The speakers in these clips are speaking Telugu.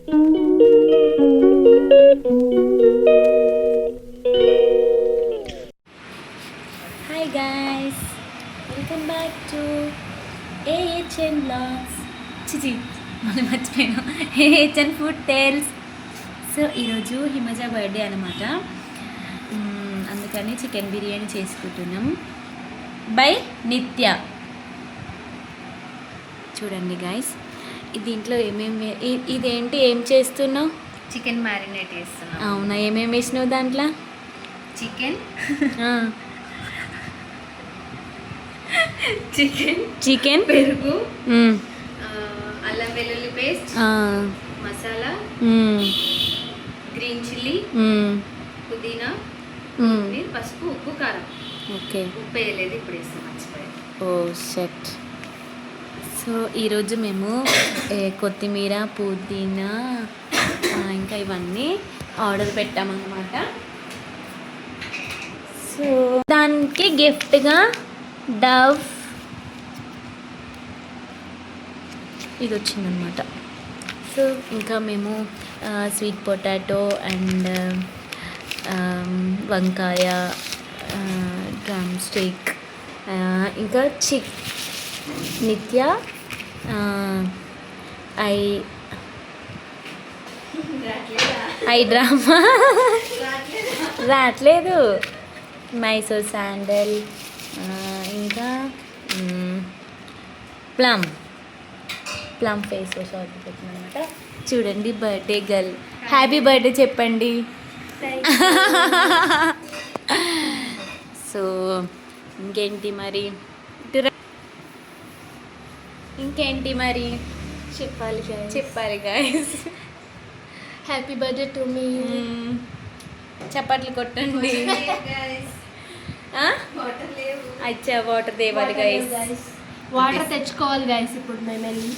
Hi guys, welcome back to A H N blogs. చిచి మనం మర్చిపోయాను, ఏహెచ్ఎన్ ఫుడ్ టేల్స్. సో ఈరోజు హిమజ బర్త్డే అనమాట. అందుకని చికెన్ బిర్యానీ చేసుకుంటున్నాం బై నిత్య. చూడండి గాయ్స్, దీంట్లో ఏమేమి, ఇదేంటి ఏం చేస్తున్నావు? చికెన్ మ్యారినేట్ చేస్తున్నాం. అవునా, ఏమేమి వేసినావు దాంట్లో? చికెన్ చికెన్ చికెన్, పెరుగు, అల్లం వెల్లుల్లి పేస్ట్, మసాలా, గ్రీన్ చిల్లీ, పుదీనా, పసుపు, ఉప్పు, కారం. ఓకే, ఉప్పు వేయలేదు, ఇప్పుడు వేస్తాం, మర్చిపోయాను. ఓ షట్. సో ఈరోజు మేము కొత్తిమీర, పుదీనా, ఇంకా ఇవన్నీ ఆర్డర్ పెట్టామన్నమాట. సో దానికి గిఫ్ట్గా డవ్ ఇది వచ్చిందనమాట. సో ఇంకా మేము స్వీట్ పొటాటో అండ్ వంకాయ, డ్రమ్ స్టిక్, ఇంకా నిత్య ఐ డ్రామా రావట్లేదు, మైసూర్ శాండల్, ఇంకా ప్లమ్ ఫేస్ వాష్ ఆర్డర్ పెట్టిందనమాట. చూడండి, బర్త్డే గర్ల్, హ్యాపీ బర్త్డే చెప్పండి. సో ఇంకేంటి మరి చెప్పాలి guys. Happy birthday to me. చప్పట్లు కొట్టండి. అచ్చా, వాటర్ తేవాలి గైస్. వాటర్ తెచ్చుకోవాలి గైస్. ఇప్పుడు మేము వెళ్ళి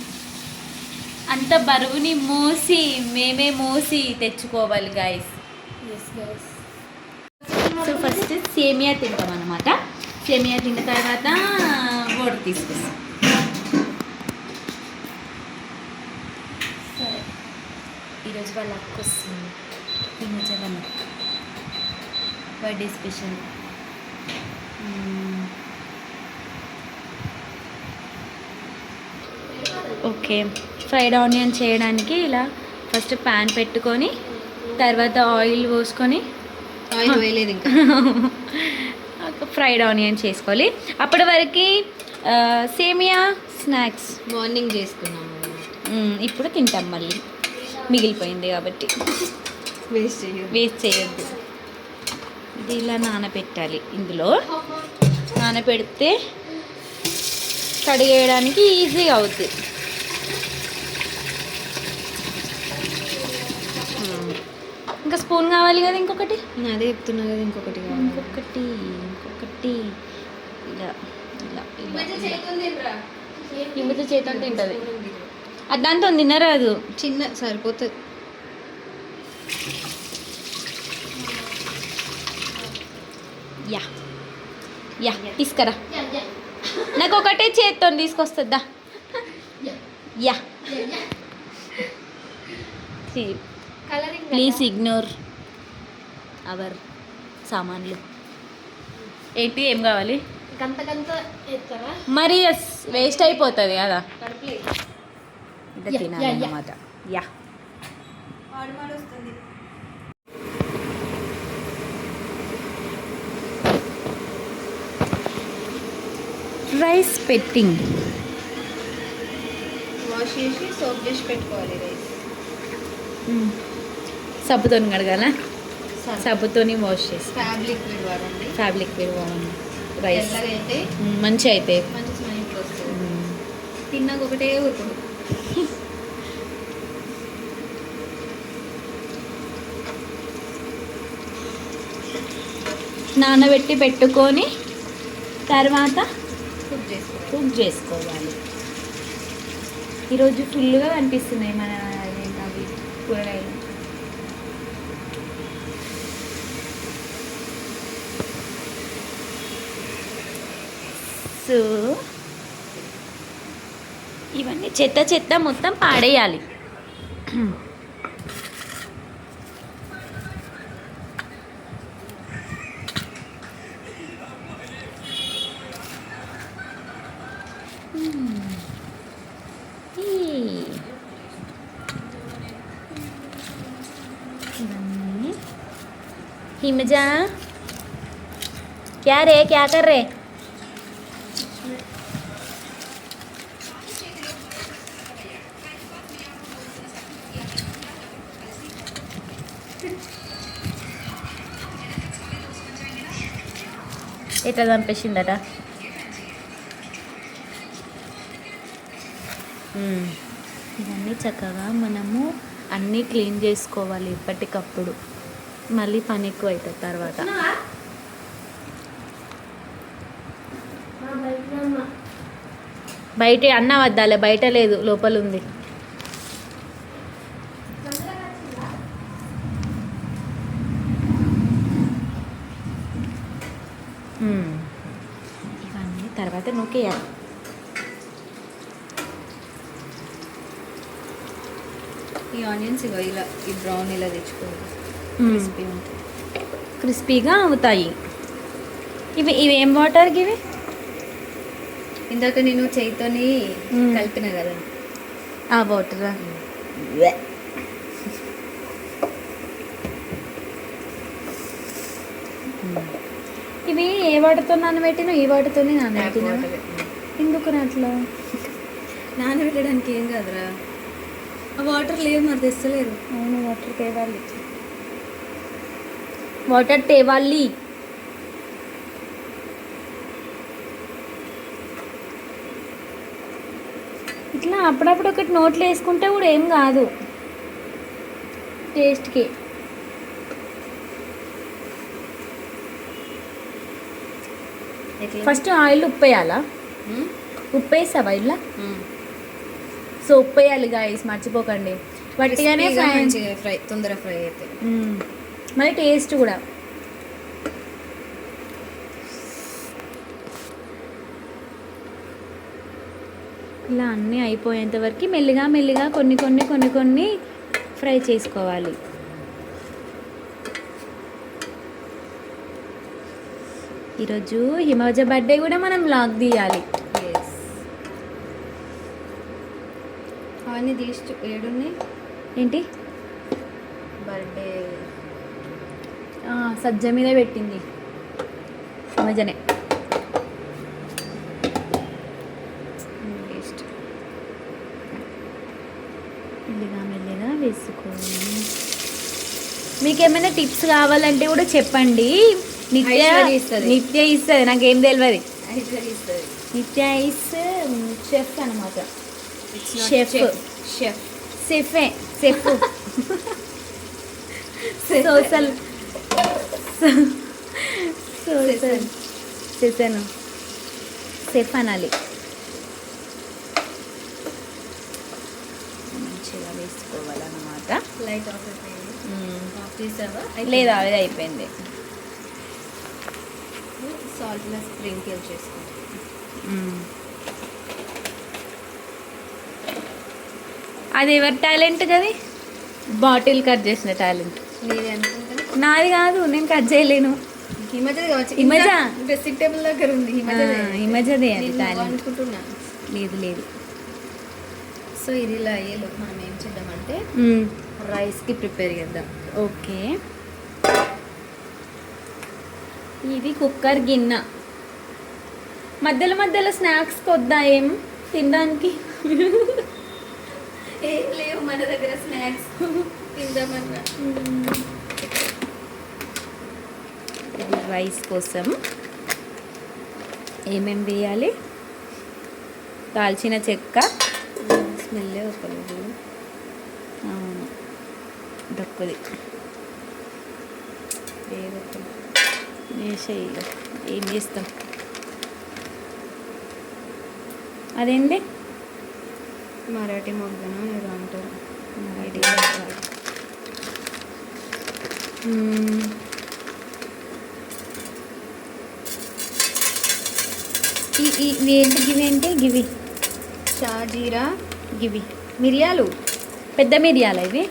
అంత బరువుని మేమే మోసి తెచ్చుకోవాలి గైస్. సో ఫస్ట్ సేమియా తింటాం అనమాట. సేమియా తిన్న తర్వాత వాటర్ తీసుకొస్తాం. సరే, ఈరోజు వాళ్ళ అక్క వస్తుంది. ఈ మధ్య వాళ్ళ birthday special. Okay, fried onion చేయడానికి ఇలా ఫస్ట్ ప్యాన్ పెట్టుకొని తర్వాత ఆయిల్ పోసుకొని, ఆయిల్ వేయలేదు ఇంకా, ఫ్రైడ్ ఆనియన్ చేసుకోవాలి. అప్పటి వరకు సేమియా స్నాక్స్ మార్నింగ్ చేసుకున్నాము. ఇప్పుడు తింటాం, మళ్ళీ మిగిలిపోయింది కాబట్టి వేస్ట్ చేయొద్దు. ఇది ఇలా నానబెట్టాలి. ఇందులో నానబెడితే కడిగేయడానికి ఈజీగా అవుతుంది. ఇంకా స్పూన్ కావాలి కదా, ఇంకొకటి. అదే చెప్తున్నా కదా, ఇంకొకటి ఇంకొకటి ఇలా ఇలా ఇమ్మతో చేతితో తింటుంది. అది దాంతో తినరాదు, చిన్న సరిపోతుంది. యా తీసుకురా. నాకు ఒకటే చేతితో తీసుకొస్తుందా? యా, ప్లీజ్ ఇగ్నోర్ అవర్ సామాన్లు. ఏంటి, ఏం కావాలి? మరి వేస్ట్ అయిపోతుంది కదా, ఇట్లా తినాలన్నమాట. యా, రైస్ పెట్టింగ్. వాష్ చేసి సోప్ చేసి పెట్టుకోవాలి రైస్. సబ్బుతో కడగాల, సబ్బుతోని వాష్ చేసి ఫ్యాబ్రిక్ వాడండి. ఫ్యాబ్రిక్ వాడండి. రైస్ అయితే మంచిగా అయితే మంచి స్మెల్ వస్తుంది. తిన్నాక ఒకటే ఊరుకుంటు. నానబెట్టి పెట్టుకొని తర్వాత కుక్ చేసుకోవాలి. ఈరోజు ఫుల్గా కనిపిస్తున్నాయి మన అవి కూరగాయలు. సో ఇవన్నీ చెత్త మొత్తం పాడేయాలి. हिमजा क्या रे क्या कर रहे ఎట్లా చంపేసిందట ఇవన్నీ చక్కగా మనము అన్నీ క్లీన్ చేసుకోవాలి ఎప్పటికప్పుడు, మళ్ళీ పని ఎక్కువ అవుతుంది తర్వాత. బయట అన్న వద్దాలే, బయట లేదు లోపల ఉంది. ఇవన్నీ తర్వాత నూకేయాలి. ఈ ఆనియన్స్ ఇగో ఇలా ఈ బ్రౌన్ ఇలా తెచ్చుకోవాలి, క్రిస్పీ ఉంటాయి. క్రిస్పీగా అవుతాయి. ఇవి ఏం వాటర్ ఇవి? ఇందాక నేను చేయితోని కలిపిన కదా ఆ వాటరా? ఇవి ఏ వాటర్తో నానబెట్టినా? ఈ వాటర్తోనే నానబెట్టినా. ఎందుకు అట్లా? నానబెట్టడానికి ఏం కాదురా, ఆ వాటర్ లేవు మరి తెస్తలేరు. అవును, వాటర్ తేవాలి, వాటర్ తేవాలి. ఇట్లా అప్పుడప్పుడు ఒకటి నోట్లో వేసుకుంటే కూడా ఏం కాదు టేస్ట్కి. ఫస్ట్ ఆయిల్ ఉప్పు వేయాలా? ఉప్పు వేసావా ఇలా? సో ఉప్పు వేయాలి గాయస్, మర్చిపోకండి. వట్టిగానే ఫ్రై తొందర ఫ్రై అయితే మరి టేస్ట్ కూడా. ఇలా అన్నీ అయిపోయేంత వరకు మెల్లిగా మెల్లిగా కొన్ని కొన్ని కొన్ని కొన్ని ఫ్రై చేసుకోవాలి. ఈరోజు హిమజ బర్త్డే కూడా మనం లాగ్ తీయాలి. అవన్నీ తీసి ఏడున్నాయి ఏంటి? బర్త్డే సజ్జ మీద పెట్టింది హిమజనే. టేస్ట్ మెల్లిగా మెల్లిగా వేసుకోవాలి. మీకు ఏమైనా టిప్స్ కావాలంటే కూడా చెప్పండి. నిత్య ఇస్తుంది, నాకేం తెలియదు. నిత్య ఇస్ షెఫ్ అనమాట. షెఫ్ షెఫ్ సెఫే సెఫ్ సోషల్ సోషల్ సెసను సెఫ్ అనాలి. మంచిగా వేసుకోవాలన్నమాట. లైట్ ఆఫ్ అయిపోయింది. ఆఫ్ చేసావా? లేదా అది అయిపోయింది. సాల్ట్ స్ప్రింకిల్ చేసుకో. అది ఎవరి టాలెంట్ కది? బాటిల్ కట్ చేసిన టాలెంట్ నేనే అనుకుంటా. నాది కాదు, నేను కట్ చేయలేను. హిమజది కావచ్చు. హిమజ డ్రెస్సింగ్ టేబుల్ దగ్గర ఉంది. హిమజదే అది నేను టాలెంట్. అనుకుంటున్నా. లేదు లేదు. సో ఇది ఇలా అయ్యేలోపు మనం ఏం చేద్దామంటే రైస్కి ప్రిపేర్ చేద్దాం. ఓకే, ఇది కుక్కర్ గిన్నె. మధ్యలో మధ్యలో స్నాక్స్ కొద్దా ఏం తినడానికి? ఏం లేవు మన దగ్గర స్నాక్స్ తిందామన్నా. ఇది రైస్ కోసం ఏమేమి వేయాలి? దాల్చిన చెక్క, స్మెల్లే వస్తలేదు. అవును దక్కుది. వేసేయి, ఏం చేస్తాం. అదేంటి? మరాఠీ మొగ్గన ఏదో అంటారు. ఇవేంటి గివి? షాజీరా, గివి మిరియాలు, పెద్ద మిరియాలు ఇవి.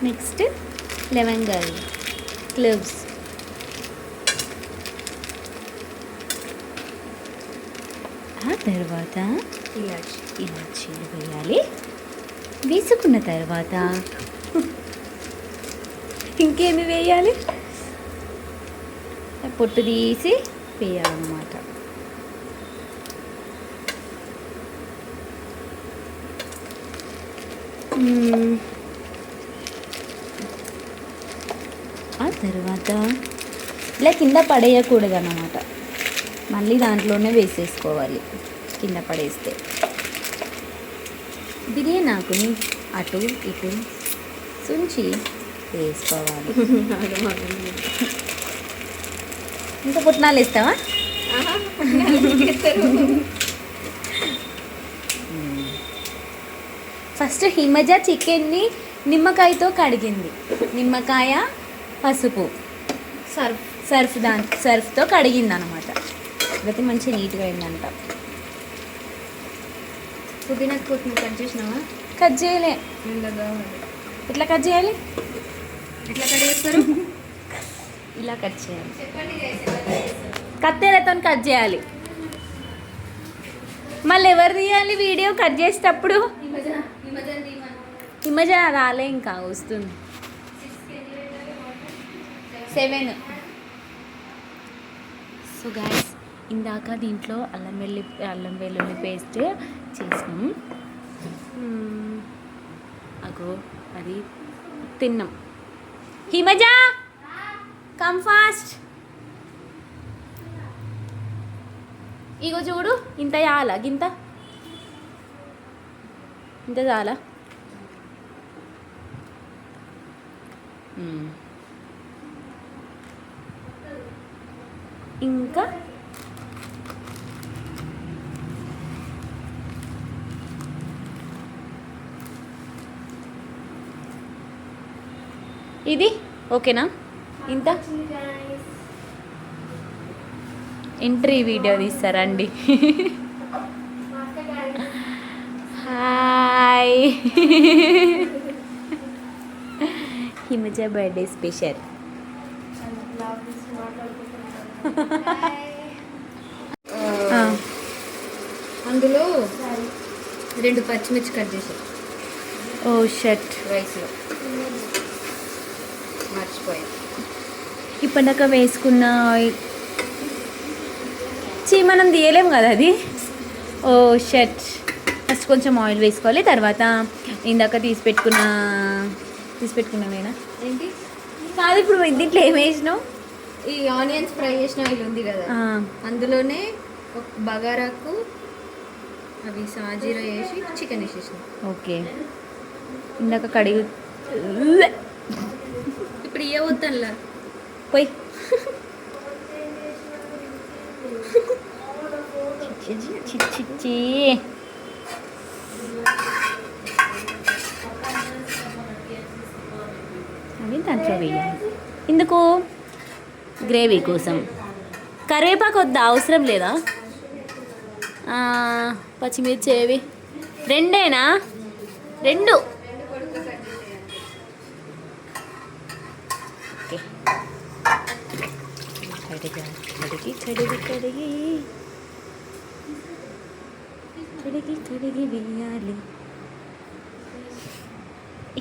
నెక్స్ట్ లవంగాలు, క్లోవ్స్, ఆ తర్వాత ఇలాచీలు వేయాలి. వేసుకున్న తర్వాత ఇంకేమి వేయాలి, పొట్టు తీసి వేయాలన్నమాట. ఆ తర్వాత ఇలా కింద పడేయకూడదు అన్నమాట, మళ్ళీ దాంట్లోనే వేసేసుకోవాలి. కింద పడేస్తే బిర్యానీ ఆకుని అటు ఇటు తుంచి వేసుకోవాలి. ఇంకా పుట్నాలు వేస్తావా? ఫస్ట్ హిమజ చికెన్ని నిమ్మకాయతో కడిగింది. నిమ్మకాయ, పసుపు, సర్ఫ్తో కడిగింది అనమాట. అయితే మంచిగా నీట్గా అయిందంట. పుదీనా కొత్తిమీర కట్ చేసినావా? కట్ చేయలే. ఎట్లా కట్ చేయాలి? ఎట్లా కట్ చేస్తారు? ఇలా కట్ చేయాలి, కత్తెరతో కట్ చేయాలి. మళ్ళీ ఎవరు తీయాలి వీడియో కట్ చేసేటప్పుడు? హిమజ రాలే, ఇంకా వస్తుంది. 7. సో గాయస్, ఇందాక దీంట్లో అల్లం వెల్లుల్లి పేస్ట్ చేసినాం. అగో అది తిన్నాం. Himaja come fast. ఇగో చూడు, ఇంత చాలా, ఇంత చాలా. ఇంకా ఇది ఓకేనా? ఇంత ఎంట్రీ వీడియో తీస్తారండి. Hi, Himaja birthday special. అందులో 2 పచ్చిమిర్చి కట్ చేసి. ఓ షట్, రైస్లో మర్చిపోయాను. ఇప్పటిదాకా వేసుకున్న మనం తీయలేము కదా అది. ఓ షట్, ఫస్ట్ కొంచెం ఆయిల్ వేసుకోవాలి, తర్వాత ఇందాక తీసి పెట్టుకున్నామేనా ఏంటి కాదు, ఇప్పుడు దీంట్లో ఏం వేసినావు? ఈ ఆనియన్స్ ఫ్రై చేసిన ఆయిల్ ఉంది కదా, అందులోనే ఒక బగారాకు అవి సాజీరా వేసి చికెన్ వేసేసిన. ఓకే, ఇందాక కడిగి ఇప్పుడు ఇవ్వద్దాంలా పోయి. చిచ్చి అవి దాంట్లో వేయాలి. ఇందుకు గ్రేవీ కోసం. కరివేపాకు వద్దా, అవసరం లేదా? పచ్చిమిర్చి ఏవి? 2 2. ఓకే, కడిగి వేయాలి.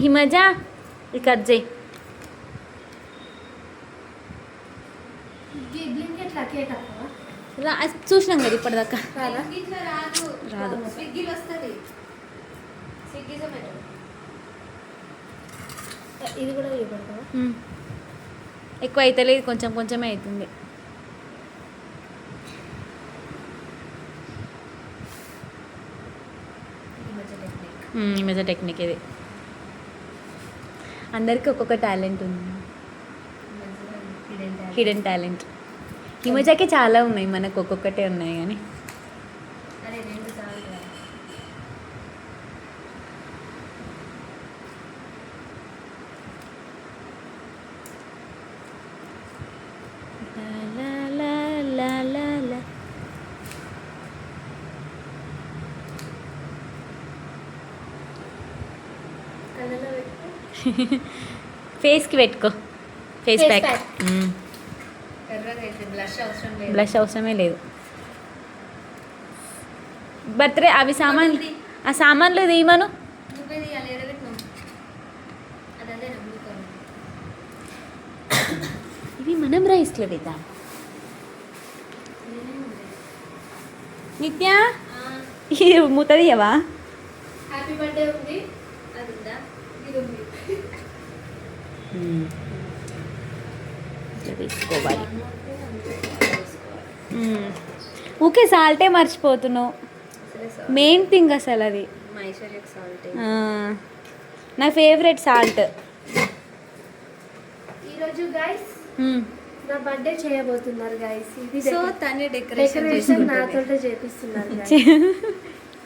హిమజ కట్ చేయి. చూసినాం కదా ఇప్పటిదాకా. రాదు. స్విగ్గీలో వస్తుంది. స్విగ్గీ జొమాటో. ఇది కూడా ఇవ్వబడతావా? ఎక్కువ అవుతలేదు, కొంచెం కొంచెమే అవుతుంది. ఈ మధ్య టెక్నిక్ ఇది. అందరికీ ఒక్కొక్క టాలెంట్ ఉంది, హిడెన్ టాలెంట్. ఈ మధ్యకి చాలా ఉన్నాయి, మనకు ఒక్కొక్కటే ఉన్నాయి కానీ. ఫేస్కి పెట్టుకో, ఫేస్ ప్యాక్. బ్లష్ అవసరమే లేదు. బర్త్డే అవి సామాన్లు, ఆ సామాన్లు తీయమను. ఇవి మనం రైస్లో వేద్దాం. నిత్య ఇది మూతదియవా? హ్యాపీ బర్త్డే ఉంది, అది ఉందా? ఇది ఉంది. ఇట్లా వేసుకోవాలి. ఊకే సాల్టే మర్చిపోతున్నావు. మెయిన్ థింగ్ అసలు అది. మైసూరియక్ సాల్ట్. నా ఫేవరెట్ సాల్ట్. ఈరోజు గైస్ నా బర్త్డే చేయబోతున్నారు గైస్. ఇది సో తనే డెకరేషన్ డెకరేషన్ నాతోటే చేపిస్తున్నారు guys.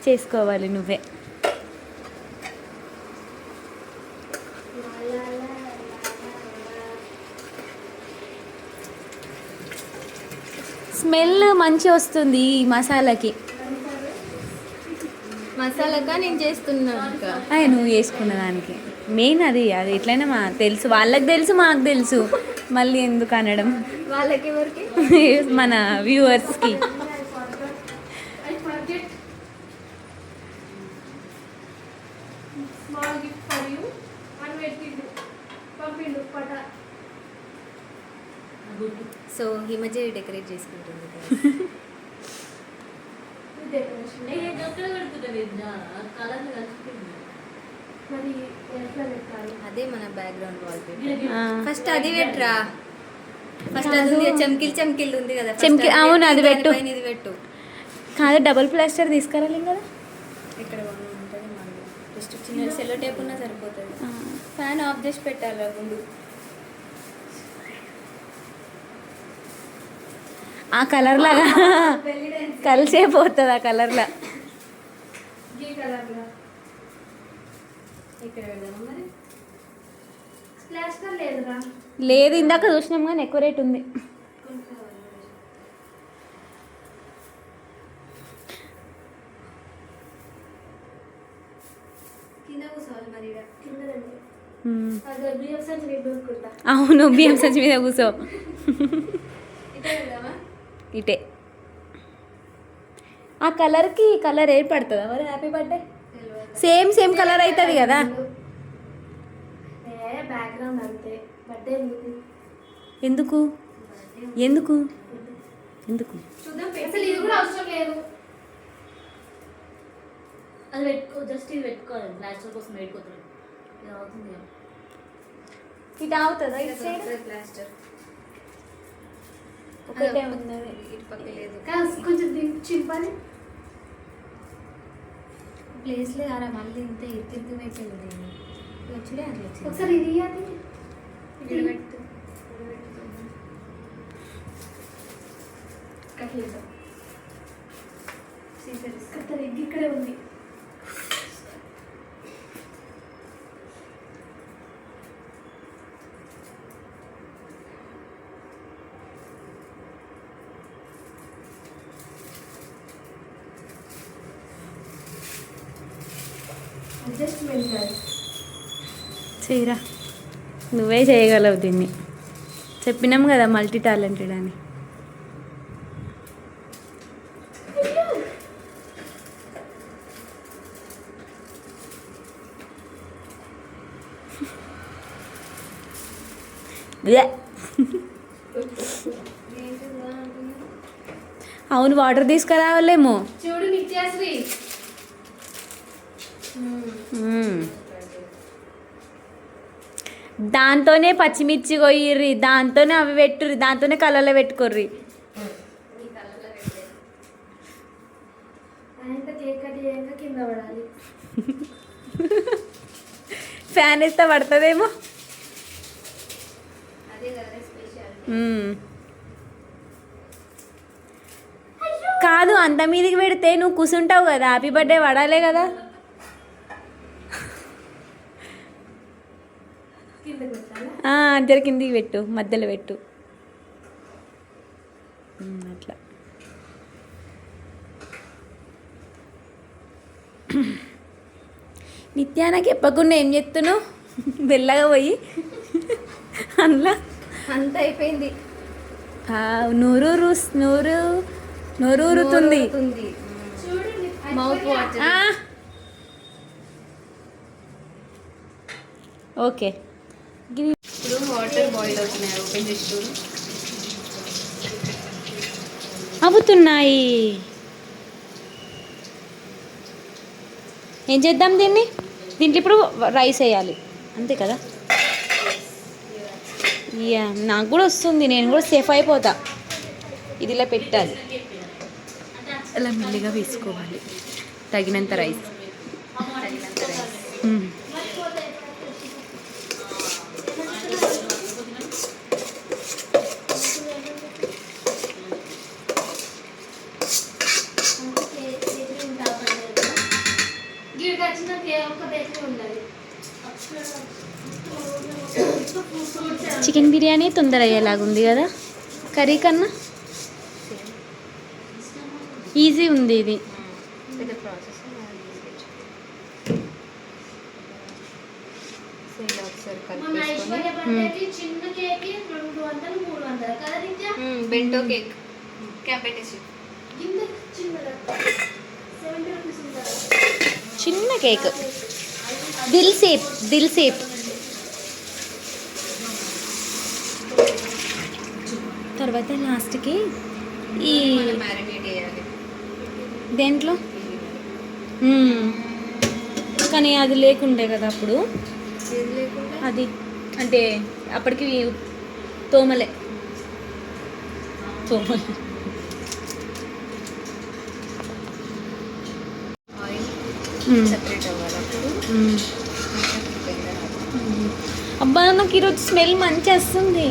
చేసుకోవాలి నువ్వే. స్మెల్ మంచి వస్తుంది ఈ మసాలాకి. మసాలాగా నేను చేస్తున్నాను ఇంకా. నువ్వు చేసుకున్న దానికి మెయిన్ అది ఎట్లయినా తెలుసు, వాళ్ళకి తెలుసు, మాకు తెలుసు, మళ్ళీ ఎందుకు అనడం వాళ్ళకి ఎవరికి? మన వ్యూవర్స్కి. I forget small gift for you. అని పెట్టిండు, పంపిండు పట. సో హిమజ డెకరేట్ చేసుకుంటుంది. డెకరేషన్ మరి ఎట్లా పెట్టాలి? అదే మన బ్యాక్గ్రౌండ్ వాల్ పేపర్. ఫస్ట్ అది పెట్టరా. ఫస్ట్ అది ఉంది, చమ్కిల్ చమ్కిల్ ఉంది కదా. చమ్కిల్, అవును, అది పెట్టు. ఇది పెట్టు. కాదు డబుల్ ప్లాస్టర్ తీసుకురాలి కదా. ఇక్కడ ఉంటుంది మళ్ళీ. జస్ట్ చిన్న సెల్లో టేప్ ఉన్నా సరిపోతుంది. ఫ్యాన్ ఆఫ్ చేసి పెట్టాలి ముందు. ఆ కలర్ లాగా కలిసే పోతుంది ఆ కలర్లా. ఈ కలర్లో ఇక్కడ పెడదామా మరి? ప్లాస్టర్ లేదురా. లేదు, ఇందాక చూసినాం కానీ ఎక్కువ రేట్ ఉంది. కింద కూర్చోవాలి మరి. కింద అదే బియ్యం సంచి నేను దూరుకుంటా. అవును, బియ్యం సంచి మీద కూర్చో. ఇటే పెడదామా? ఇటే. ఆ కలర్కి కలర్ ఏర్పడుతుందా మరి? Happy birthday same same colour అవుతుంది కదా. బ్యాక్గ్రౌండ్ అంతే. బర్త్డే ఎందుకు ఎందుకు ఎందుకు చూద్దాం. అసలు ఇది కూడా అవసరం లేదు. అది పెట్టుకో, జస్ట్ ఇది పెట్టుకోవాలి. ప్లాస్టర్ కోసం పెట్టుకోతుంది. ఇది అవుతుంది. ఇది అవుతుందా? ఇటు సైడ్ ప్లాస్టర్ ఒకటే ఉన్నది. ఇటు పక్క లేదు. కొంచెం చింపాలి. ప్లేస్ లేదు అరా. మళ్ళీ ఇంత ఎత్తిమైపోయింది. వచ్చుడే అట్లా వచ్చింది. ఒకసారి ఇది ఇయ్యాలి. ఇక్కడ పెట్టు. కట్లేదు. సీజర్స్. కత్తెర ఇక్కడే ఉంది. అడ్జస్ట్మెంట్ కాదు. చేయరా, నువ్వే చేయగలవు దీన్ని. చెప్పినాం కదా మల్టీ టాలెంటెడ్ అని. అవును, వాటర్ తీసుకురావాలేమో. చూడు నిత్యాశ్రీ. దాంతోనే పచ్చిమిర్చి కొయ్యిర్రి, దాంతోనే అవి పెట్టుర్రి, దాంతోనే కలర్లో పెట్టుకోర్రి. ఆయనతో కేక్ కట్ చేయంగా కింద పడాలి. ఫ్యాన్ వేస్తే పడుతుందేమో. అదే కదా స్పెషల్. కాదు, అంత మీదికి పెడితే నువ్వు కూర్చుంటావు కదా, హ్యాపీ బర్త్డే పడాలే కదా. కింద పెట్టాలా? జర కిందికి పెట్టు, మధ్యలో పెట్టు. అట్లా. నిత్యా నాకు చెప్పకుండా ఏం చెప్తున్నావు? వెళ్ళగా పోయి అందులో అంత అయిపోయింది. నోరూరుతుంది. చూడు మౌత్ వాటర్. ఓకే, ఇప్పుడు వాటర్ బాయిల్ అవుతున్నాయి. ఓపెన్ చేసి చూడు. అవుతున్నాయి. ఏం చేద్దాం దీన్ని? దీంట్లో ఇప్పుడు రైస్ వేయాలి అంతే కదా? యా, నాకు కూడా వస్తుంది, నేను కూడా సేఫ్ అయిపోతా. ఇది ఇలా పెట్టాలి, అలా మెల్లిగా వేసుకోవాలి. తగినంత రైస్. చికెన్ బిర్యానీ తొందర అయ్యేలాగుంది కదా కర్రీ కన్నా. ఈజీ ఉంది ఇది. పెద్ద ప్రాసెస్ ఇలా ఒకసారి కలిపేసుకొని చిన్న కేక్ 200 300 కదా నిత్య? బెంటో కేక్ క్యాపెటేసి చిన్నదా 70 రూపీస్ ఉందా? చిన్న కేక్, దిల్ సేప్, దిల్ సేప్. తర్వాత లాస్ట్కి ఈ మ్యారినేట్ చేయాలి దేంట్లో. కానీ అది లేకుండే కదా అప్పుడు. ఏది లేకుండా అది అంటే అప్పటికి తోమలే ఆయిల్ సెపరేట్ అవ్వాలి అప్పుడు అబ్బా నాకు ఈరోజు స్మెల్ మంచి వస్తుంది.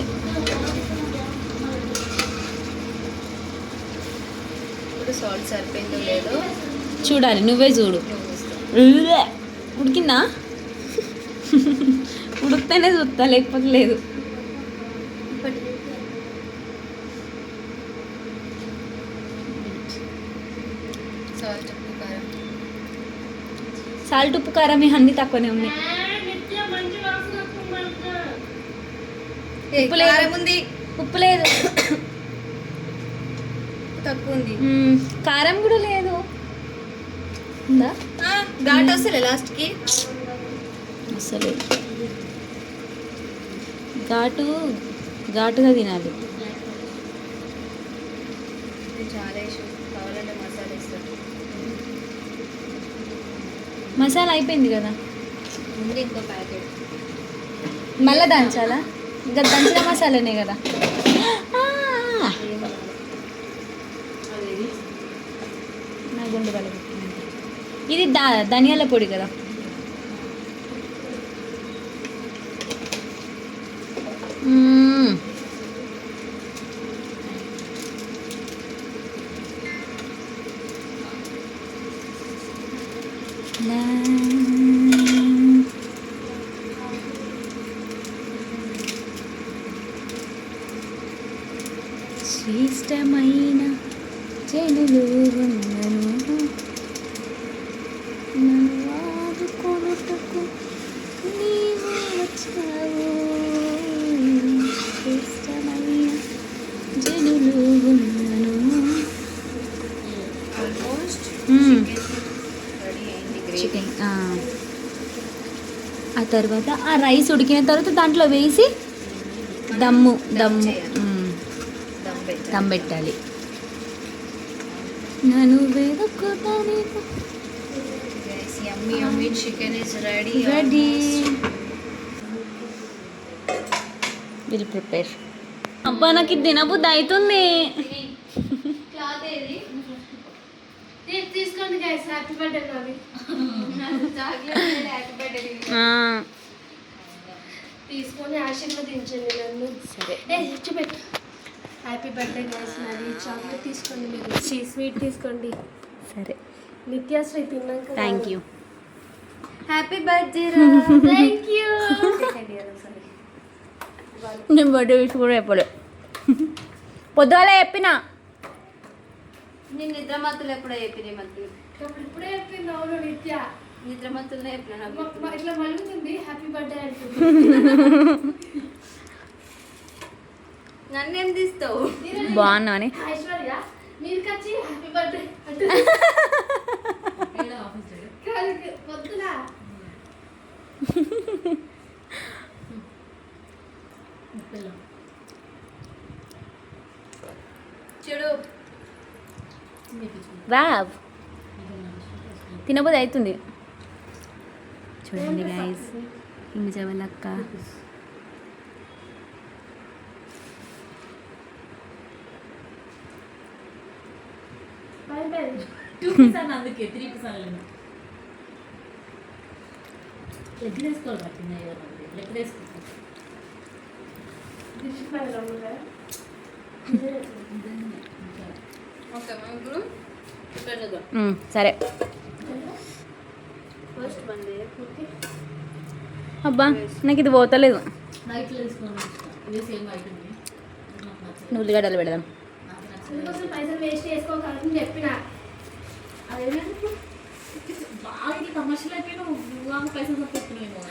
ఇప్పుడు సాల్ట్ సరిపోయిందో లేదో చూడాలి, నువ్వే చూడు. ఉడికిందా? ఉడికితేనే చూస్తా, లేకపోతే లేదు. సాల్ట్ ఉప్పు కారం సాల్ట్ ఉప్పు కారం అన్నీ తక్కువనే ఉన్నాయి. ఉప్పు లేదు. కారం ఉంది, ఉప్పు లేదు, తక్కువ ఉంది. కారం కూడా లేదు. ఉందా? ఘాట్ వస్తలే లాస్ట్కి. అసలు ఘాటుగా తినాలి. చాలా ఇష్టం, కావాలంటే మసాలా ఇస్తాను. మసాలా అయిపోయింది కదా, ఉంది ఇంకో ప్యాకెట్. మళ్ళీ దంచాలా? ఇంకా దంచిన మసాలానే కదా. నా గుండు కలగ. ఇది ధనియాల పొడి కదా. శ్రేష్టమైన జనులు ఉన్నను నన్ను ఆదుకొనుటకు నీవు వచ్చావు. శ్రేష్టమైన జనులు ఉన్నను. ఆల్మోస్ట్ రెడీ అయింది చికెన్. ఆ తర్వాత ఆ రైస్ ఉడికిన తర్వాత దాంట్లో వేసి దమ్ము దమ్ పెట్టాలి. నన్ను వేడుకుంటాను. Yummy yummy chicken is ready. Will prepare. అబ్బా నాకు ఇది తినబుద్ధి అవుతుంది. క్లాత్ ఏది? తీసుకోండి గైస్, హ్యాపీ బర్త్డే నావి. Chocolate happy birthday. తీసుకొని ఆశీర్వదించండి నన్ను. సరే. చూపెట్టు. హ్యాపీ బర్త్డే గైస్ నాది. చాక్లెట్ తీసుకోండి, మీరు స్వీట్ తీసుకోండి. సరే, నిత్యాశ్రీ తిన్నాక. Thank you. Happy birthday. Thank you. నేను బర్త్డే విష్ కూడా చెప్పలే. పొద్దుగాల చెప్పిన. నేను నిద్రమత్తులు ఎప్పుడో చెప్పిన మధ్య. ఇప్పుడే చెప్పింది. అవును నిత్య నిద్రమత్తులనే చెప్పిన. ఇట్లా మలుగుతుంది హ్యాపీ బర్త్డే అంటుంది. నన్నేం తీస్తావు? బాగున్నా అని. ఐశ్వర్య మీరు కచ్చి హ్యాపీ బర్త్డే అంటే పొద్దున చూడు వావ్ తినబోదు అవుతుంది. చూడండి గైస్ హిమజ వాళ్ళ అక్క అందుకే 3 లెగ్ వేసుకోవాలి పట్టింది లెగ్ వేసుకుంటాం. ఓకే మనం ఇప్పుడు ప్రిపేర్ చేద్దాం. సరే ఫస్ట్ బండి పూర్తి అబ్బా నాకు ఇది పోతలేదు. నైట్లో వేసుకోవాలి ఇదే సేమ్ అవుతుంది. నాకు నచ్చలేదు. ఉల్లిగడ్డలు పెడదాం. నాకు అందుకోసం నచ్చలేదు. పైసలు వేస్ట్ చేసుకోవాలని చెప్పిన అదేమైనా బాగా ఇది కమర్షియల్ అయిపోయినా బాగా పైసలు తప్పిస్తున్నామేమో.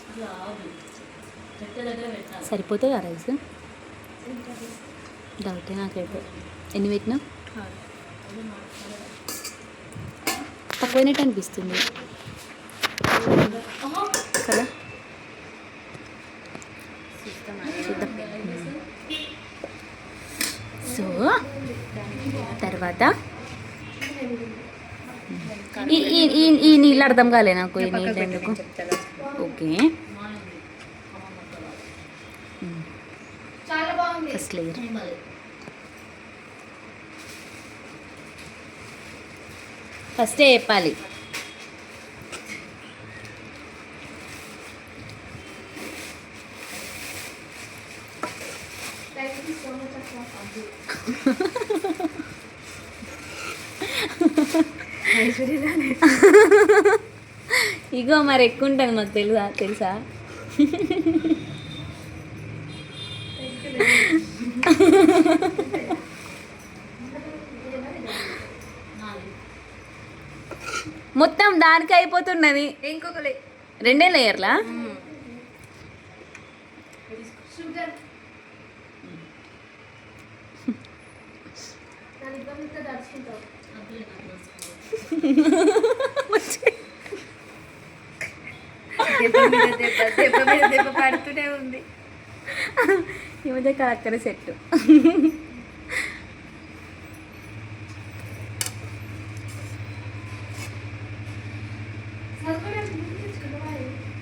అట్లా ఆగు. పెట్టే దగ్గర పెట్టాలి. సరిపోతుంది ఆ రైస్ డౌటే నాకైతే. ఎన్ని పెట్టినా తక్కువైనట్టు అనిపిస్తుంది కదా. చూద్దాం. సో తర్వాత ఈ నీళ్ళు అర్థం కాలే నాకు. ఈ నీళ్ళు ఎందుకు? ఓకే చాలా బాగుంది. ఫస్ట్ లేయర్ ఫస్టే చెప్పాలి. థ్యాంక్ యూ సో మచ్ అక్క. ఇగో మరి ఎక్కువ ఉంటుంది మాకు తెలుసా. మొత్తం దానికి అయిపోతున్నది. ఇంకొక రెండే లేయర్లా? షుగర్ దాని ఇబ్బందితో దర్చుకుంటావు. దెబ్బ పడుతూనే ఉంది. ఈ మధ్య కరెక్టర్ సెట్.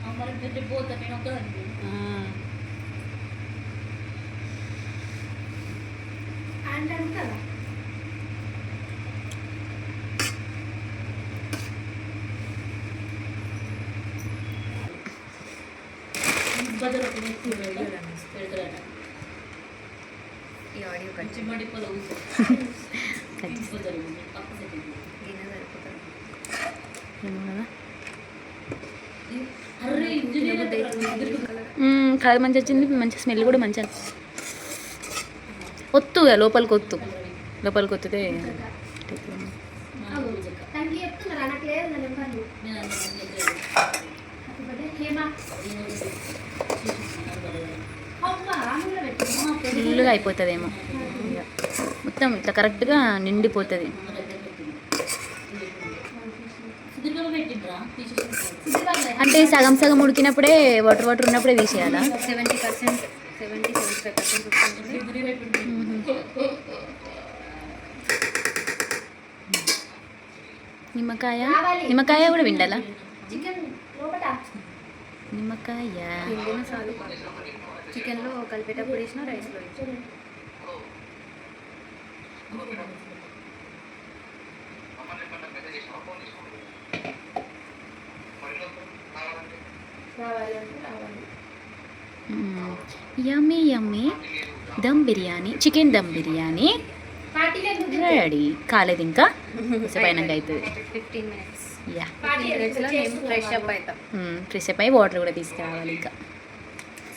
అమ్మాయి పోతా నేను ఒక్కదాన్ని. అంటే అంటారా బదులు పెడతారట. ఈ ఆడియో కట్ చిమ్మడి పొలం కట్ జరుగుతుంది పక్క సెట్ గిన్నె సరిపోతుంది. ఏమో కదా. అర్రే ఇంజనీర్ కలర్ మంచి వచ్చింది. మంచి స్మెల్ కూడా మంచిగా ఒత్తు లోపలికి ఒత్తు. లోపలికి ఒత్తితే దానికి చెప్తున్నారా? నాకు లేదు నా నెంబర్లు. Happy birthday Hema. అమ్మా రాములో పెట్టు. ఫుల్గా అయిపోతుందేమో. ఇక మొత్తం ఇట్లా కరెక్ట్గా నిండిపోతుంది. అంటే సగం సగం ఉడికినప్పుడే వాటర్ వాటర్ ఉన్నప్పుడే తీసేయాలా? 70%, 75% నిమ్మకాయ కూడా విండాలా? చికెన్ లోపట నిమ్మకాయ పిండిన చాలు. చికెన్లో కలిపేటప్పుడు వేసిన రైస్లో వేసిన. రావాలి అంటే రావాలి. యమ్మీ యమ్మీ దమ్ బిర్యానీ, చికెన్ దమ్ బిర్యానీ పార్టీలో రెడీ. కాలేదు ఇంకా, పైనంగా అవుతుంది. 15 minutes. యా 15 minutesలో మేము ఫ్రెష్ అప్ అవుతాం. ఫ్రెష్ అప్ అయ్యి వాటర్ కూడా తీసుకురావాలి ఇంకా.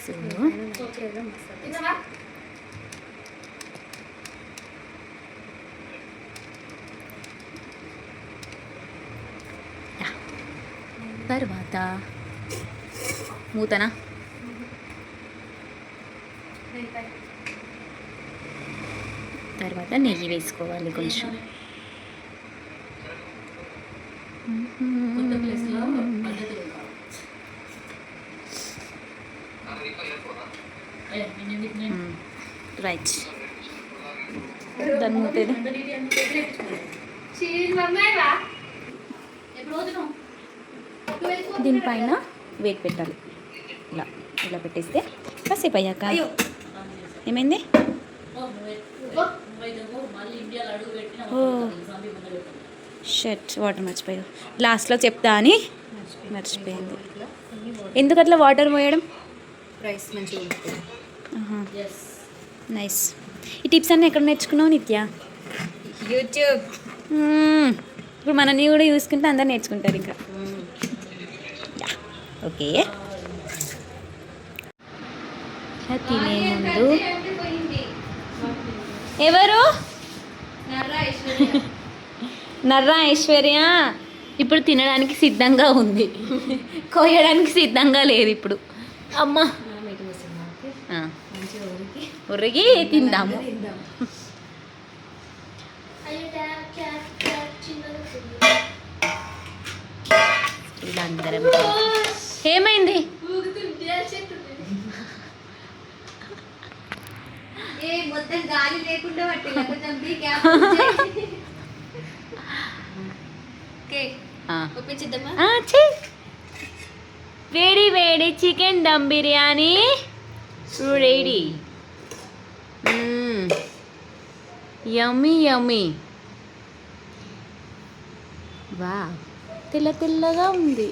సో తిన్నావా? తర్వాత మూతనా తర్వాత నెయ్యి వేసుకోవాలి కొంచెం. కొత్త ప్లేస్లో పద్ధతి లేదు. రైట్ దాని మూత ఇది. ఎప్పుడు పోతున్నావు? దీనిపైన వెయిట్ పెట్టాలి. ఇలా ఇలా పెట్టేస్తే కాసేపు అయ్యాక ఏమైంది? మళ్ళీ ఇండియాలో అడుగు పెట్టిన ఓ షర్ట్ వాటర్ మర్చిపోయావు. లాస్ట్లో చెప్తా అని మర్చిపోయింది. ఎందుకు అట్లా వాటర్ పోయడం? రైస్ మంచిగా ఉంటుంది. నైస్. ఈ టిప్స్ అన్నీ ఎక్కడ నేర్చుకున్నావు నిత్య? యూట్యూబ్. ఇప్పుడు మనని కూడా చూసుకుంటే అందరు నేర్చుకుంటారు ఇంకా. ఓకే తినే ముందు ఎవరు? నర్రా ఐశ్వర్య ఇప్పుడు తినడానికి సిద్ధంగా ఉంది, కోయడానికి సిద్ధంగా లేదు ఇప్పుడు. అమ్మ ఉరిగి తిందాము. ఇలా అందరం ఏమైంది? మొత్తం గాలి లేకుండా పట్టిలా కొంచెం ఒప్పించిద్దామా? వేడి వేడి చికెన్ దమ్ బిర్యానీ రెడీ. యమ్మీ యమ్మీ. వా తెల్ల తెల్లగా ఉంది.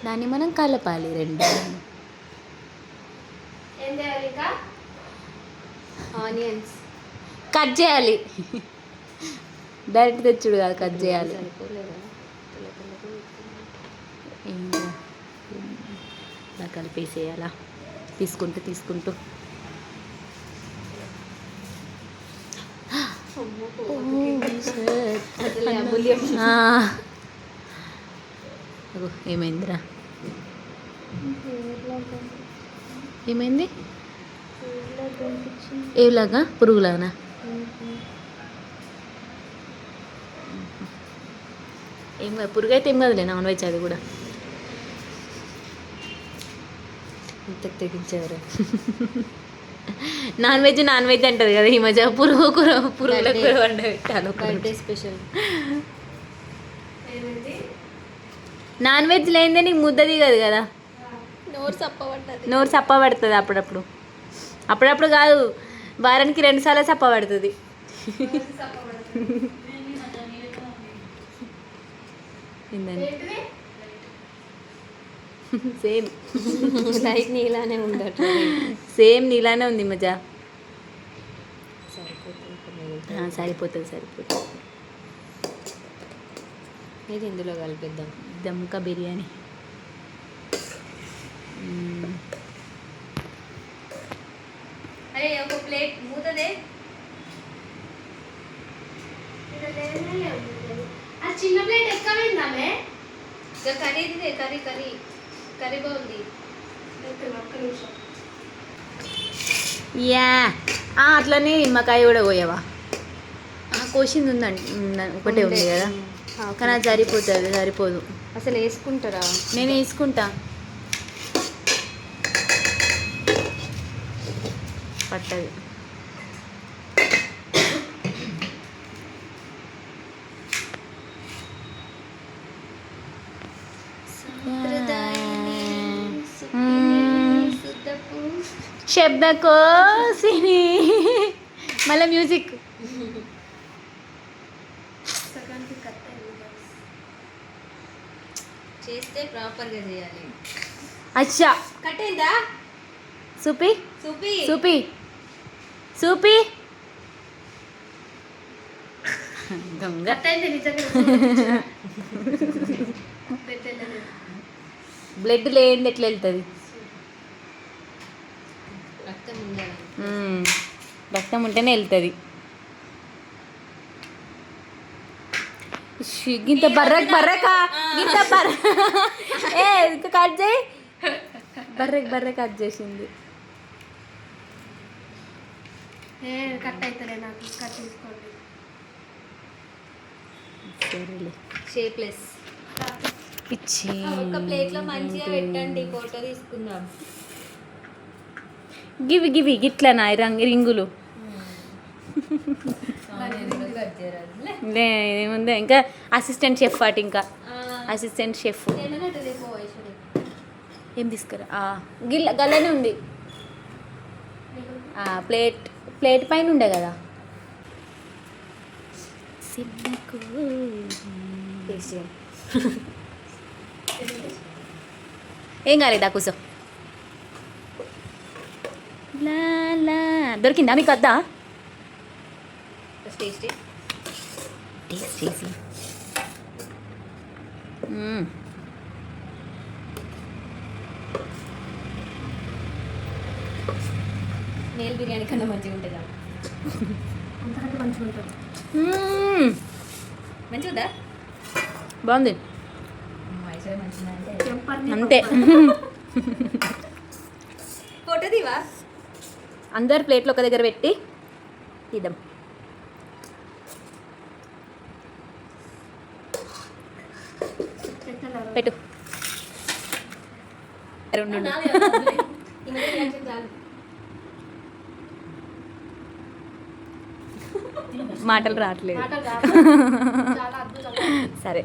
దాన్ని మనం కలపాలి రెండు. ఏం చేయాలి ఇంకా? ఆనియన్స్ కట్ చేయాలి. డైరెక్ట్ తెచ్చుడు కాదు, కట్ చేయాలి. ఇలా కలిపేసేయాలా తీసుకుంటూ తీసుకుంటూ. ఏమైందిరా? ఏమైంది? ఏలాగా? పురుగులాగా? ఏం కాదు, పురుగు అయితే ఏం కాదులే, నాన్ వెజ్ అది కూడా. ఇంత తెగించేవారు. నాన్ వెజ్ అంటది కదా ఈ మధ్య. పురుగుల కూర వండబెట్టాను. Birthday special. నాన్ వెజ్ లేనిదే నీకు ముద్ద దిగదు కదా. నోరు సప్ప పడుతుంది అప్పుడప్పుడు. అప్పుడప్పుడు కాదు, వారానికి 2 సార్లు సప్ప పడుతుంది. సేమ్ లైట్ నీలానే ఉండట. సేమ్ నీలానే ఉంది మజా. సరిపోతుంది. ఇది ఇందులో కలిపిద్దాం. దమ్కా బిర్యానీ. అరే ఒక ప్లేట్ మూతదే. ఆ చిన్న ప్లేట్ ఎక్కమైందామే? ఇంకా కర్రీది కర్రీ బాగుంది. ఒక్క నిమిషం. యా అట్లనే నిమ్మకాయ కూడా పోయావా? కోసింది ఉందండి, ఒకటే ఉంది కదా, కానీ అది సరిపోదు. అసలు వేసుకుంటారా? నేను వేసుకుంటా. పట్టదు. శబ్దకోసిని. మళ్ళీ మ్యూజిక్. చేస్తే ప్రాపర్గా చేయాలి. అచ్చా కట్ అయిందా? సూపి దొంగ. బ్లడ్ లేనిది ఎట్లా వెళ్తుంది? రక్తం ఉంటేనే వెళ్తుంది. గింత బర్రకా గింత ఇంకా కట్ చేయి. బర్రె కట్ చేసింది. కట్ అవుతుంది నాకు. కట్ తీసుకోండి. సరేలే. షేప్లెస్ పిచ్చి. ఒక ప్లేట్లో మంచిగా పెట్టండి, ఫోటో తీసుకుందాం. గివి గివి గిట్లనా రింగులు ఏముంది ఇంకా అసిస్టెంట్ షెఫ్ అటు ఇంకా అసిస్టెంట్ షెఫ్ ఏం తీసుకురా గల్లనే ఉంది ప్లేట్ ప్లేట్ పైన ఉండే కదా సిన్నకు ఏం కాలేదా కూర్చో లా లా దొరికిందా మీకు వద్దా టేస్ట్ చేసి నేల్ బిర్యానీ కన్నా మంచిగా ఉంటుందా? అంతకంటే మంచిగా ఉంటుంది. మంచిగా బాగుంది టెంపర్ని అంతే ఫోటో దివా అందరు ప్లేట్లు ఒక దగ్గర పెట్టి తీద్దాం పెట్టాలి. పెట్టు రెండు మాటలు రావట్లేదు మాటలు రాదు. చాలా అద్భుతంగా ఉంది. సరే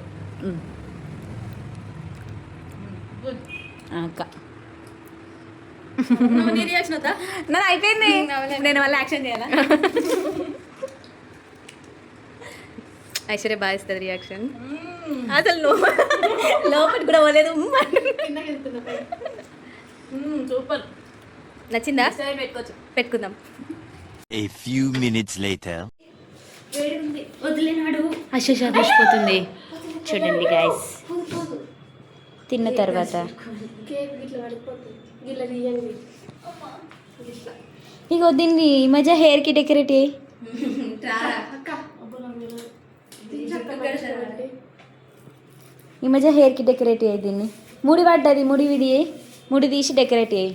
అక్క నీ రియాక్షన్ అవుతా నాది అయిపోయింది నేను మళ్ళీ యాక్షన్ చేయాలా ఐశ్వర్య బాగా ఇస్తుంది రియాక్షన్ అసలు లోపలికి కూడా పోలేదు కిందకి వెళ్తున్నా పై. సూపర్ నచ్చిందా సరే పెట్టుకోవచ్చు పెట్టుకుందాం A few minutes later. వేడి ఉంది. వదిలేనాడు. అశేష వేసిపోతుంది చూడండి గాయస్ తిన్న తర్వాత కేక్ గిట్ల పడిపోతుంది. గిట్ల తీయండి. గిట్ల. ఇగో దీన్ని ఈ మధ్య హెయిర్కి డెకరేట్ అయ్యి అక్క అబ్బో నాకు తెలియదు. ఈ మధ్య హెయిర్కి డెకరేట్ అయ్యి దీన్ని ముడి పడ్డది ముడివిది ముడి తీసి డెకరేట్ అయ్యి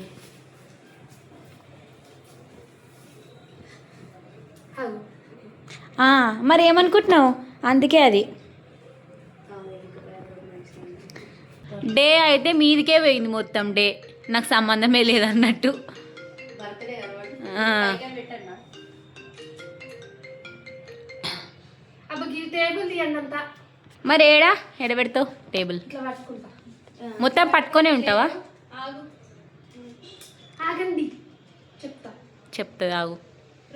ఆగు. మరి ఏమనుకుంటున్నావు అందుకే అది డే అయితే మీదికే పోయింది మొత్తం డే నాకు సంబంధమే లేదన్నట్టు ఆ. అబ్బో ఈ టేబుల్ తీయండి అంతా. మరి ఏడ పెడతావు టేబుల్ ఇట్లా పట్టుకుంటా. మొత్తం పట్టుకొనే ఉంటావా ఆగు. ఆగండి చెప్తా. చెప్తుంది ఆగు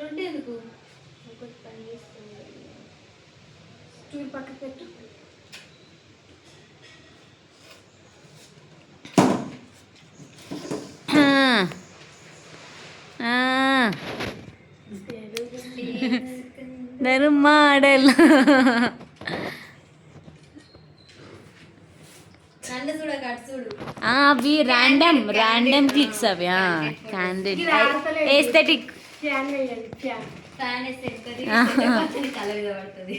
రెండు ఎందుకు ఒకటి పని చేస్తుంది. స్టూల్ పక్కకు పెట్టు. నేను మోడల్ నన్ను చూడ కట్ చూడు అవి ర్యాండమ్ క్లిక్స్ అవి క్యాండిడ్ ఎస్థెటిక్ ఫ్యాన్ వేయండి. ఫ్యాన్. ఫ్యాన్ వేస్తే తల మీద పడుతుంది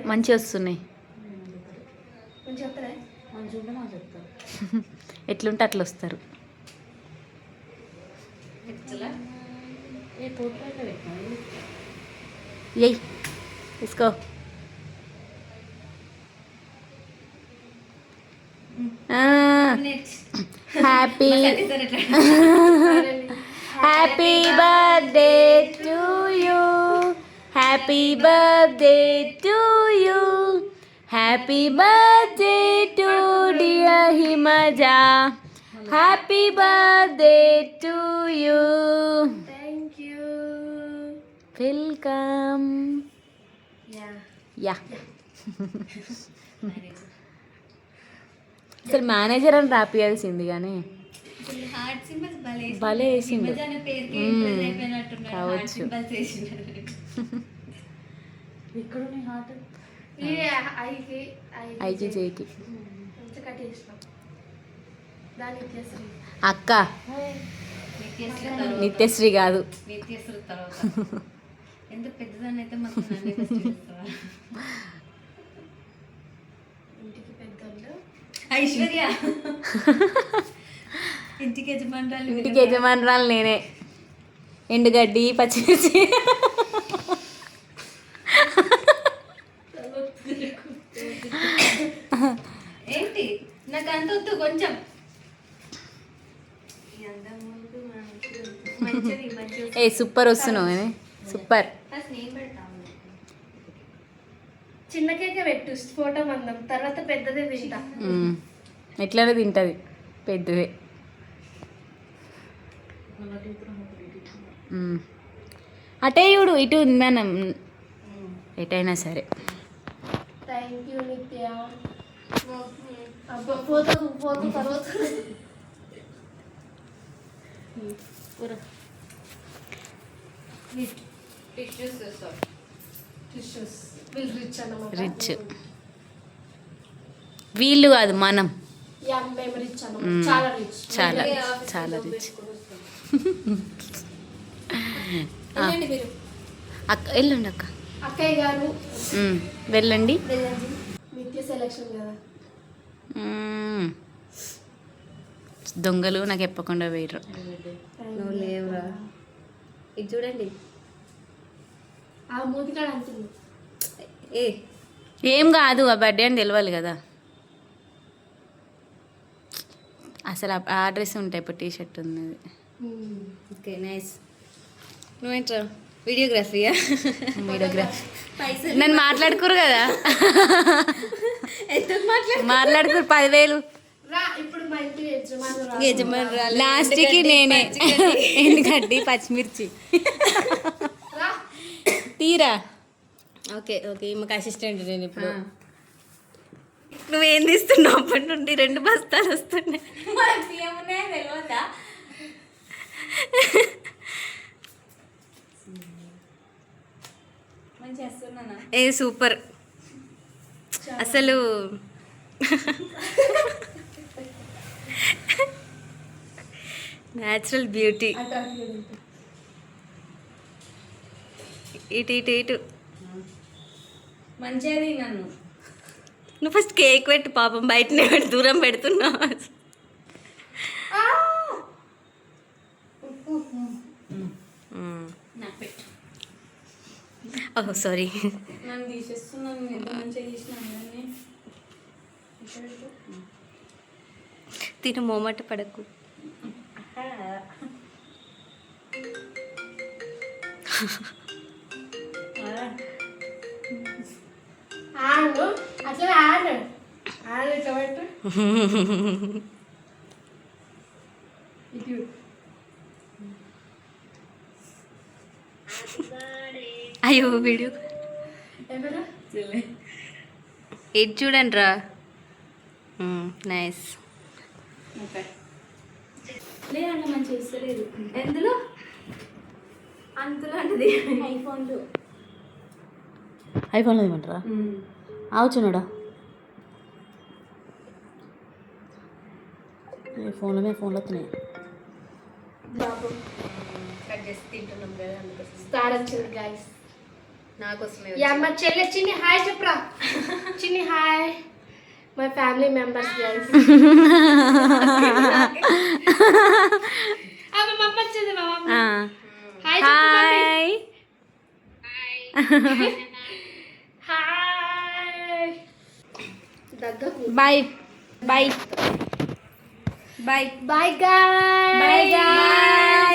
మంచిగా వస్తున్నాయి. మంచి వస్తున్నాయి మంచిగా వస్తాయి. ఎట్లుంటే అట్లా వస్తారు ఎయ్ తీసుకో happy happy birthday to you happy birthday to you happy birthday to dear Himaja happy birthday to you thank you. Welcome yeah అసలు మేనేజర్ అని రాపియాల్సింది కానీ హార్ట్ సింబల్స్ భలే వేసిండు పేరుకి కావచ్చు ఈ ఐకి ఐకి చేయికి మంచిగా కట్ చేసినాం. దాని ఇచ్చేస్తాం. అక్క నిత్యశ్రీ కాదు నిత్యశ్రీ తర్వాత ఎంత పెద్దదాన్ని అయితే మాకు ఇంటికి పెద్దోళ్ళు. ఐశ్వర్య ఇంటికి యజమానురాలు ఇంటికి యజమానురాలు నేనే ఎండుగడ్డి పచ్చిమిర్చి ఏంటి నాకు అంత వద్దు కొంచెం సూపర్ వస్తున్నావు సూపర్. చిన్న కేకే పెట్టు ఫోటో మందం, తర్వాత పెద్దదే తింటా. ఎట్లనే తింటుంది పెద్దదే. అటే చూడు, ఇటు ఉంది మనం ఎటైనా సరే. థ్యాంక్ యూ నిత్య. అబ్బా ఫోటో తర్వాత టిష్యూస్ వీళ్ళు రిచ్ అన్నమాట. రిచ్ వీళ్ళు కాదు మనం. యా మేము రిచ్ అన్నమాట, చాలా రిచ్. చాలా చాలా రిచ్. అక్క వెళ్ళండి అక్క. అక్కయ్య గారు వెళ్ళండి. నిత్య సెలక్షన్ కదా. దొంగలు నాకు చెప్పకుండా వేయరు. నువ్వు లేవురా. ఇది చూడండి. ఆ మూతికాడ అంటుంది. ఏం కాదు, ఆ బర్త్డే అని తెలియాలి కదా. అసలు ఆ డ్రెస్ ఉంటాయి, ఇప్పుడు టీషర్ట్ ఉన్నది. Okay nice. నువ్వేంట్రా వీడియోగ్రఫీయా? వీడియోగ్రఫీ నన్ను మాట్లాడుకోరు కదా. ఎంత మాట్లాడుకోరు 10,000 రా ఇప్పుడు మా ఇంటి యజమానురాలు. యజమానురాలు లాస్ట్కి నేనే. ఎందుకంటే పచ్చిమిర్చి రా. తీరా. ఓకే ఓకే మాకు అసిస్టెంట్ నేను ఇప్పుడు. నువ్వేం తీస్తున్నావు? అప్పటి నుండి 2 బస్తాలు వస్తున్నాయి. ఏ సూపర్ అసలు. Natural beauty. ఇటు ఇటు ఇటు మంచిది. నన్ను నువ్వు ఫస్ట్ కేక్ పెట్టు, పాపం బయటనే పెట్టి దూరం పెడుతున్నావు. ఓహ్ సారీ. నన్ను తీసేస్తున్నాను. ఎంత మంచిగా తీసినాను. తిను మోమట పడకు. ఆడు అట్లా ఆడు ఆడు ఇట్లా పెట్టు. ఇటు అయ్యో వీడియో ఎవరు? ఇది చూడండి రా. నైస్. లేదండి మంచిగా ఇస్తలేదు. ఎందులో అందులో అన్నది ఐఫోన్లో ఇవ్వమంటారా? ఆవుచున్నాడా? ఫోన్లో వస్తున్నాయి. కట్ చేసి తింటున్నాం కదా అందుకోసం. స్టార్ వచ్చింది గైస్. నాకోసమే యా మా చెల్లె చిన్ని హాయ్ చెప్పరా. Chinni hi. My family members guys. అమ్మ మమ్మ వచ్చింది. మా మమ్మ హాయ్ హాయ్. హాయ్. దగ్గకు bye bye bye bye guys. Bye.